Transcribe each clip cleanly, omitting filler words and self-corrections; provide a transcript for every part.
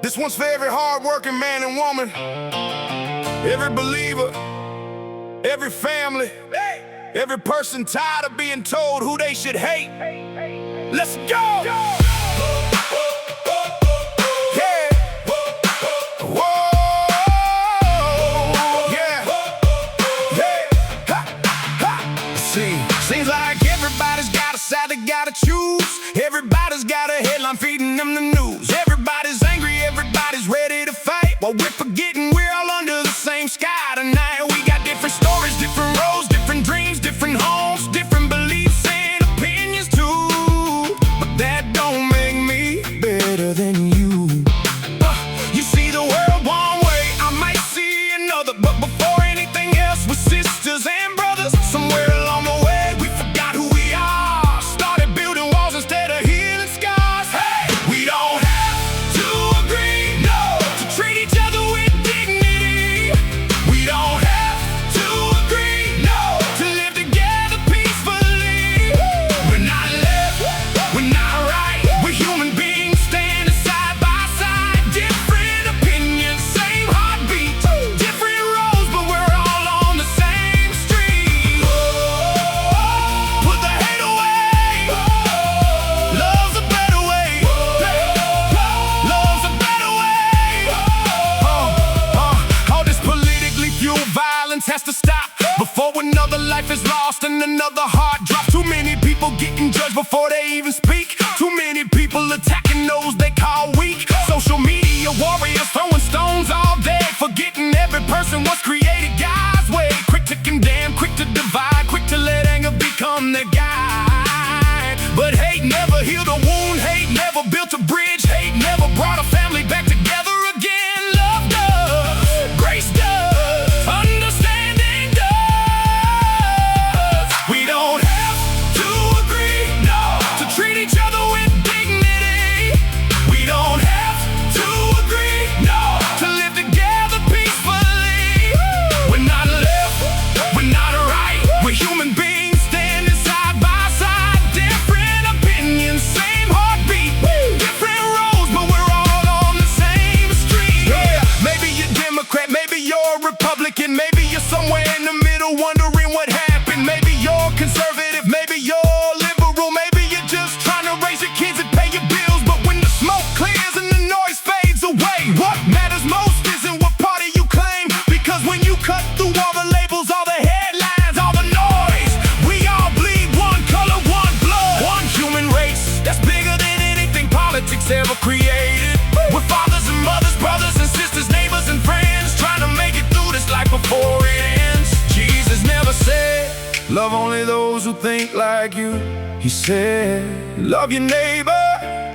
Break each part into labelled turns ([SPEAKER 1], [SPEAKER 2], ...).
[SPEAKER 1] This one's for every hard-working man and woman, every believer, every family, every person tired of being told who they should hate. Let's go! Yeah! Whoa! Yeah! Yeah! Ha! Ha! Seems like everybody's got a side they gotta choose. Everybody's got a headline feeding them the news. Everybody's angry, everybody's ready to fight, while we're forgetting we're all under the same sky tonight. We got different stories, different roads, different dreams, different homes, different beliefs and opinions too. But that don't make me better than you. You see the world one way, I might see another, but before anything else, we're sisters and brothers. Somewhere along the way, we forgot who we are, started building walls instead of healing scars. Hey, we don't have to agree, no, to treat each other with dignity. We don't have to agree, no, to live together peacefully. We're not left, we're not right, we're human beings standing side by side. Different opinions, same heartbeat, different roads, but we're all on the same street. Put the hate away, love's a better way, love's a better way. All this politically fueled violence has to stop before another life is lost and another heart drops. Too many people getting judged before they even speak. Too many people attacking those they call weak. Social media warriors throwing stones all day, forgetting every person was created God's way. Quick to condemn, quick to divide, quick to let anger become their guide. But hate never healed a wound, hate never built a bridge, hate never brought a family back together again. Love does, grace does, understanding does. We don't have to agree, no, to treat each other with dignity. We don't have to agree, no, to live together peacefully. We're not left, we're not right, we're human beings standing side by side. Different opinions, same heartbeat, different roads, but we're all on the same street. Yeah, maybe you're Democrat, maybe you're Republican, maybe you're somewhere in the middle wondering what happened. Maybe you're conservative, maybe you're liberal, maybe you're just trying to raise your kids and pay your bills. But when the smoke clears and the noise fades away, what matters most isn't what party you claim. Because when you cut through all the labels, all the headlines, all the noise, we all bleed one color, one blood, one human race that's bigger than anything politics ever created. We're fathers and mothers, brothers and sisters, neighbors and friends, trying to make it through this life before it ends. Jesus never said, love only those who think like you. He said, love your neighbor,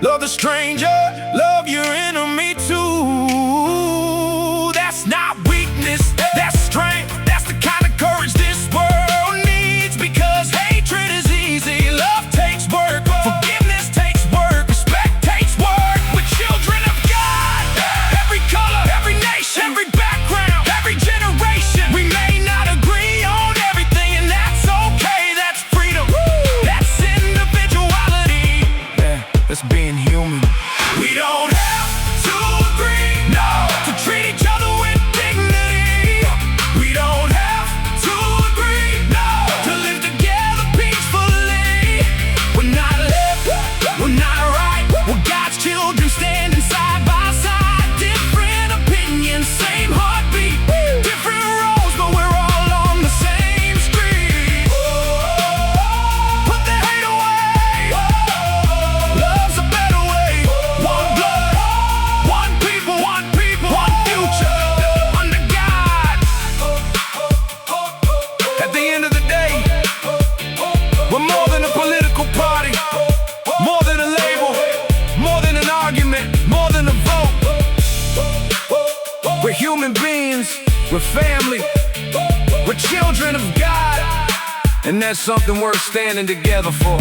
[SPEAKER 1] love the stranger, love your enemy too. That's not weakness, that's strength. That's the kind of courage this world needs. Because hatred is easy, love takes work, forgiveness takes work, respect takes work. We're children of God, every color, every nation, every background, every generation. We may not agree on everything, and that's okay. That's freedom, that's individuality, that's being human. We don't have to agree, no, to treat each other with dignity. We don't have to agree, no, to live together peacefully. We're not left, we're not right, we're God's children standing side by side. Different opinions, same heartbeat, different roads, but we're all on the same street. Put the hate away, love's a better way. One blood, one people, one future, under God. At the end of the day, we're more than a political party, more than a label, more than an argument, more than a vote. We're human beings, we're family, we're children of God, and that's something worth standing together for.